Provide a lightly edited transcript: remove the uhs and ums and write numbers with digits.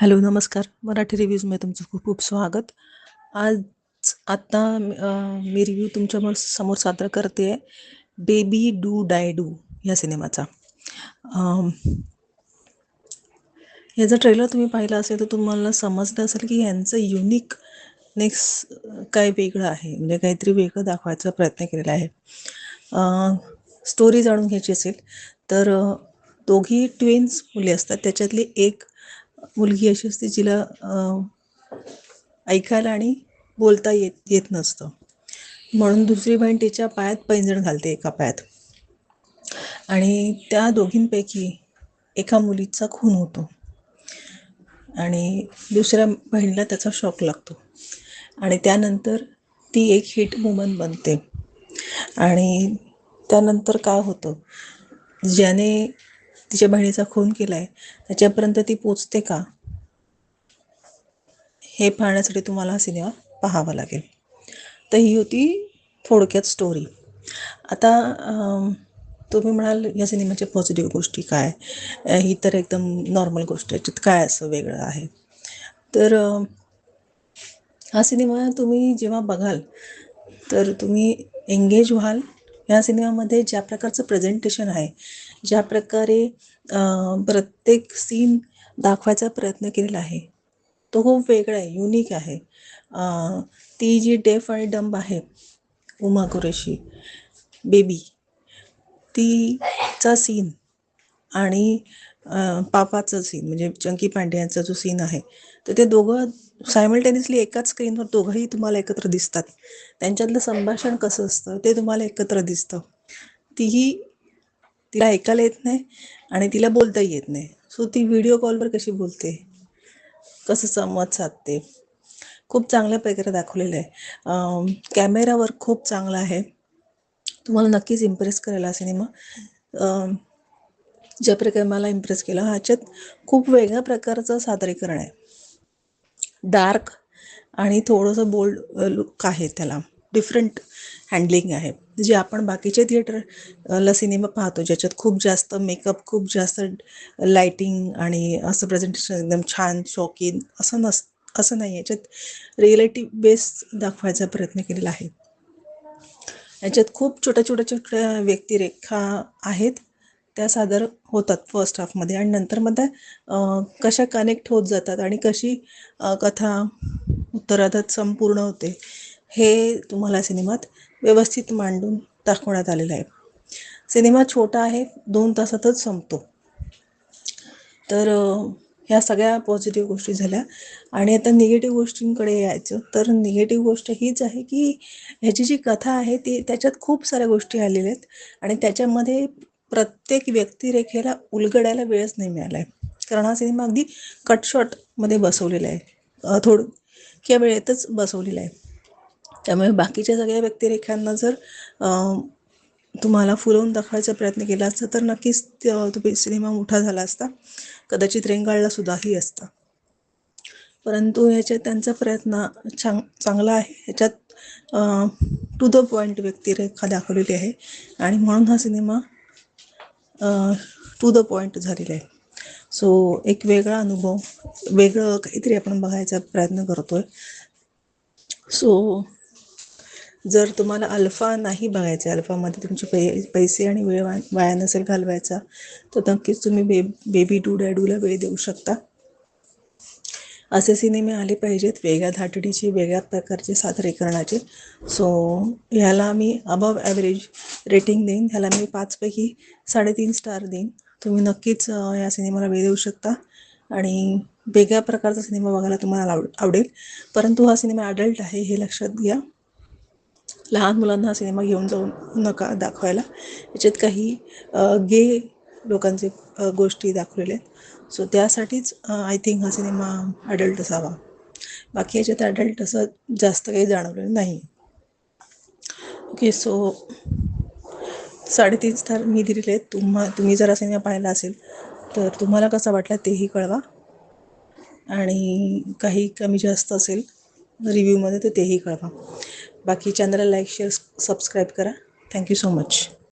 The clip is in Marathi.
हॅलो, नमस्कार. मराठी रिव्ह्यूजमध्ये तुमचं खूप खूप स्वागत. आज आत्ता मी रिव्ह्यू तुमच्या समोर सादर करते आहे बेबी डू डाय डू या सिनेमाचा. याचा ट्रेलर तुम्ही पाहिला असेल तर तुम्हाला समजलं असेल की यांचं युनिक नेक्स्ट काय वेगळं आहे, म्हणजे काहीतरी वेगळं दाखवायचा प्रयत्न केलेला आहे. स्टोरी जाणून घ्यायची असेल तर दोघी ट्विन्स मुली असतात. त्याच्यातली एक मुलगी अशी असते जिला ऐकायला आणि बोलता येत नसतं, म्हणून दुसरी बहीण तिच्या पायात पैंजण घालते एका पायात, आणि त्या दोघींपैकी एका मुलीचा खून होतो आणि दुसऱ्या बहिणीला त्याचा शॉक लागतो आणि त्यानंतर ती एक हिट वुमन बनते. आणि त्यानंतर काय होतं, ज्याने तिच्या बहिणीचा खून केला आहे त्याच्यापर्यंत ती पोचते का, हे पाहण्यासाठी तुम्हाला हा सिनेमा पाहावा लागेल. तर ही होती थोडक्यात स्टोरी. आता तुम्ही म्हणाल या सिनेमाच्या पॉझिटिव्ह गोष्टी काय, ही तर एकदम नॉर्मल गोष्ट आहे, याच्यात काय असं वेगळं आहे. तर हा सिनेमा तुम्ही जेव्हा बघाल तर तुम्ही एंगेज व्हाल. या सिनेमामध्ये ज्या प्रकारचं प्रेझेंटेशन आहे, ज्या प्रकारे प्रत्येक सीन दाखवायचा प्रयत्न केलेला आहे तो खूप वेगळा आहे, युनिक आहे. ती जी डेफ आणि डंब आहे उमा कुरेशी बेबी, तीचा सीन आणि पापाचं सीन म्हणजे चंकी पांडे यांचा जो सीन आहे, तर ते दोघं सायमल्टेनियसली एकाच स्क्रीनवर दोघंही तुम्हाला एकत्र दिसतात. त्यांच्यातलं संभाषण कसं असतं ते तुम्हाला एकत्र दिसतं. तिला ऐकायला येत नाही आणि तिला बोलताही येत नाही, सो ती व्हिडिओ कॉलवर कशी बोलते, कसं संवाद साधते, खूप चांगल्या प्रकारे दाखवलेलं आहे. कॅमेरा वर्क खूप चांगला आहे, तुम्हाला नक्कीच इम्प्रेस करेल हा सिनेमा. ज्या प्रकारे मला इम्प्रेस केलं, ह्याच्यात खूप वेगळ्या प्रकारचं सादरीकरण आहे. डार्क आणि थोडंसं बोल्ड लुक आहे, त्याला डिफरंट हँडलिंग आहे. जे आपण बाकीचे थिएटरला सिनेमा पाहतो ज्याच्यात खूप जास्त मेकअप, खूप जास्त लाईटिंग आणि असं प्रेझेंटेशन एकदम छान शौकीन असं नाही. याच्यात रिॲलिटी बेस्ड दाखवायचा प्रयत्न केलेला आहे. याच्यात खूप छोट्या व्यक्तिरेखा आहेत, त्या सादर होतात फर्स्ट हाफमध्ये, आणि नंतर मध्ये कशा कनेक्ट होत जातात आणि कशी कथा उत्तरार्धात संपूर्ण होते हे तुम्हाला सिनेमात व्यवस्थित मांडून दाखवण्यात आलेलं आहे. सिनेमा छोटा आहे, 2 तासातच संपतो. तर ह्या सगळ्या पॉझिटिव्ह गोष्टी झाल्या. आणि आता निगेटिव्ह गोष्टींकडे यायचं तर निगेटिव्ह गोष्ट हीच आहे की ह्याची जी कथा आहे ती त्याच्यात खूप साऱ्या गोष्टी आलेल्या आहेत आणि त्याच्यामध्ये प्रत्येक व्यक्तिरेखेला उलगडायला वेळच नाही मिळाला आहे, कारण हा सिनेमा अगदी कटशॉटमध्ये बसवलेला आहे, थोडक्या वेळेतच बसवलेला आहे. त्यामुळे बाकीच्या सगळ्या व्यक्तिरेखांना जर तुम्हाला फुलवून दाखवायचा प्रयत्न केला असता तर नक्कीच तो सिनेमा मोठा झाला असता, कदाचित रेंगाळला सुद्धाही असता. परंतु ह्याच्यात त्यांचा प्रयत्न चांगला आहे. ह्याच्यात टू द पॉईंट व्यक्तिरेखा दाखवलेली आहे आणि म्हणून हा सिनेमा टू द पॉईंट झालेला आहे. सो एक वेगळा अनुभव, वेगळं काहीतरी आपण बघायचा प्रयत्न करतोय. सो जर तुम्हाला अल्फा नाही बघायचं, अल्फामध्ये तुमचे पैसे आणि वेळ वाया नसेल घालवायचा, तर नक्कीच तुम्ही बेबी डू डाय डूला वेळ देऊ शकता. असे सिनेमे आले पाहिजेत, वेगळ्या धाटणीचे, वेगळ्या प्रकारचे सादरीकरणाचे. सो ह्याला मी अबव ॲव्हरेज रेटिंग देईन, ह्याला मी 5 पैकी 3.5 स्टार देईन. तुम्ही नक्कीच या सिनेमाला वेळ देऊ शकता आणि वेगळ्या प्रकारचा सिनेमा बघायला तुम्हाला आवडेल. परंतु हा सिनेमा अडल्ट आहे हे लक्षात घ्या. लहान मुलांना हा सिनेमा घेऊन जाऊ नका दाखवायला. याच्यात काही गे लोकांचे गोष्टी दाखवलेल्या आहेत, सो त्यासाठीच आय थिंक हा सिनेमा अडल्ट असावा. बाकी याच्यात अडल्ट असं जास्त काही जाणवलेलं नाही. ओके, सो 3.5 स्टार मी दिलेले आहेत. तुम्ही जर हा सिनेमा पाहिला असेल तर तुम्हाला कसा वाटला तेही कळवा, आणि काही कमी जास्त असेल रिव्ह्यूमध्ये तर तेही कळवा. बाकी चॅनलला लाईक, शेअर, सबस्क्राईब करा. Thank you so much.